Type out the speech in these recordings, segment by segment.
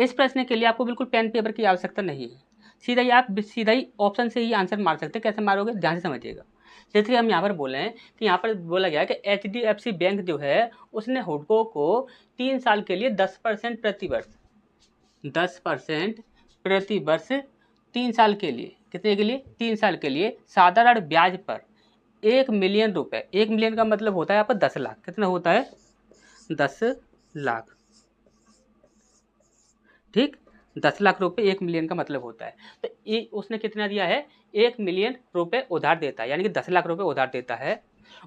इस प्रश्न के लिए आपको बिल्कुल पेन पेपर की आवश्यकता नहीं है, सीधा ही ऑप्शन से ही आंसर मार सकते हैं। कैसे मारोगे, ध्यान से समझिएगा। जैसे हम यहाँ पर बोले हैं कि यहाँ पर बोला गया है कि HDFC बैंक जो है उसने हुडको को 3 साल के लिए 10% प्रति वर्ष 10% प्रति वर्ष 3 साल के लिए, कितने के लिए, 3 साल के लिए साधारण ब्याज पर 1 मिलियन रुपए, 1 मिलियन का मतलब होता है यहाँ पर 10 लाख, कितना होता है, 10 लाख, ठीक, 10 लाख रुपए 1 मिलियन का मतलब होता है। तो ये उसने कितना दिया है, 1 मिलियन रुपए उधार देता है, यानी कि 10 लाख रुपए उधार देता है।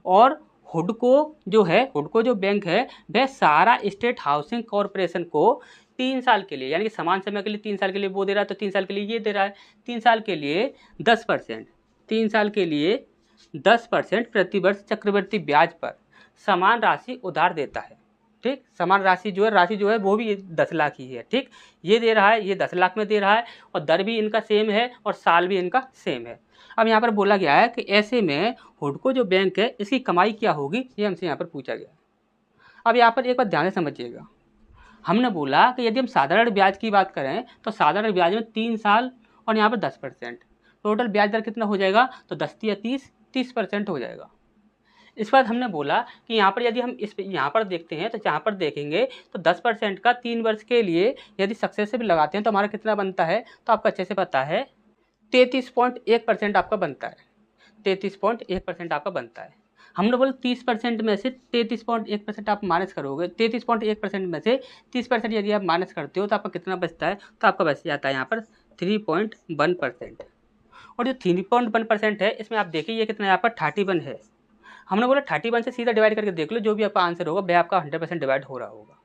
और हुडको जो है, हुडको जो बैंक है वह सहारा स्टेट हाउसिंग कॉरपोरेशन को 3 साल के लिए, यानी कि समान समय के लिए 3 साल के लिए वो दे रहा है, तो 3 साल के लिए ये दे रहा है, 3 साल के लिए 10%, 3 साल के लिए 10% प्रति वर्ष चक्रवृद्धि ब्याज पर समान राशि उधार देता है, ठीक। समान राशि जो है वो भी 10 लाख ही है, ठीक। ये दे रहा है, ये 10 लाख में दे रहा है और दर भी इनका सेम है और साल भी इनका सेम है। अब यहाँ पर बोला गया है कि ऐसे में हुडको जो बैंक है इसकी कमाई क्या होगी, ये हमसे यहाँ पर पूछा गया है। अब यहाँ पर एक बात ध्यान से समझिएगा, हमने बोला कि यदि हम साधारण ब्याज की बात करें तो साधारण ब्याज में 3 साल और यहाँ पर 10%, टोटल ब्याज दर कितना हो जाएगा, तो 10 या 30% हो जाएगा। इस बार हमने बोला कि यहाँ पर यदि हम इस यहाँ पर देखते हैं तो यहाँ पर देखेंगे तो 10% का 3 वर्ष के लिए यदि सक्सेसिव लगाते हैं तो हमारा कितना बनता है, तो आपको अच्छे से पता है 33.1% आपका बनता है, 33.1% आपका बनता है। हमने बोला 30% में से 33.1% आप माइनस करोगे, 33.1% में से 30% यदि आप माइनस करते हो तो आपका कितना बचता है, तो आपका बच जाता है यहाँ पर 3.1%। और जो 3.1% है इसमें आप देखिए ये कितना है आपका 31 है। हमने बोला 31 से सीधा डिवाइड करके देख लो, जो भी आपका आंसर होगा वह आपका 100% डिवाइड हो रहा होगा।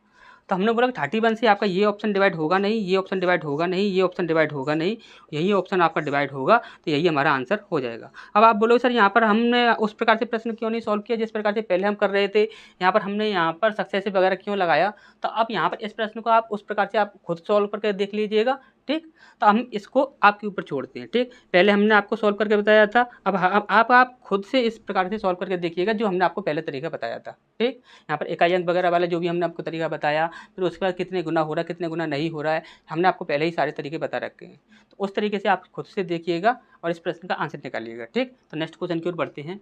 तो हमने बोला 31 से आपका ये ऑप्शन डिवाइड होगा नहीं, ये ऑप्शन डिवाइड होगा नहीं, ये ऑप्शन डिवाइड होगा नहीं, यही ऑप्शन आपका डिवाइड होगा, तो यही हमारा आंसर हो जाएगा। अब आप बोलोगे सर यहाँ पर हमने उस प्रकार से प्रश्न क्यों नहीं सॉल्व किया जिस प्रकार से पहले हम कर रहे थे, यहाँ पर हमने यहाँ पर सक्सेसिव वगैरह क्यों लगाया। तो अब यहाँ पर इस प्रश्न को आप उस प्रकार से आप खुद सॉल्व करके देख लीजिएगा, ठीक। तो हम इसको आपके ऊपर छोड़ते हैं, ठीक। पहले हमने आपको सॉल्व करके बताया था, अब आप खुद से इस प्रकार से सॉल्व करके देखिएगा जो हमने आपको पहले तरीका बताया था, ठीक। यहाँ पर इकाई अंक वगैरह वाला जो भी हमने आपको तरीका बताया, फिर उसके बाद कितने गुना हो रहा है कितने गुना नहीं हो रहा है, हमने आपको पहले ही सारे तरीके बता रखे हैं। तो उस तरीके से आप खुद से देखिएगा और इस प्रश्न का आंसर निकालिएगा, ठीक। तो नेक्स्ट क्वेश्चन की ओर बढ़ते हैं।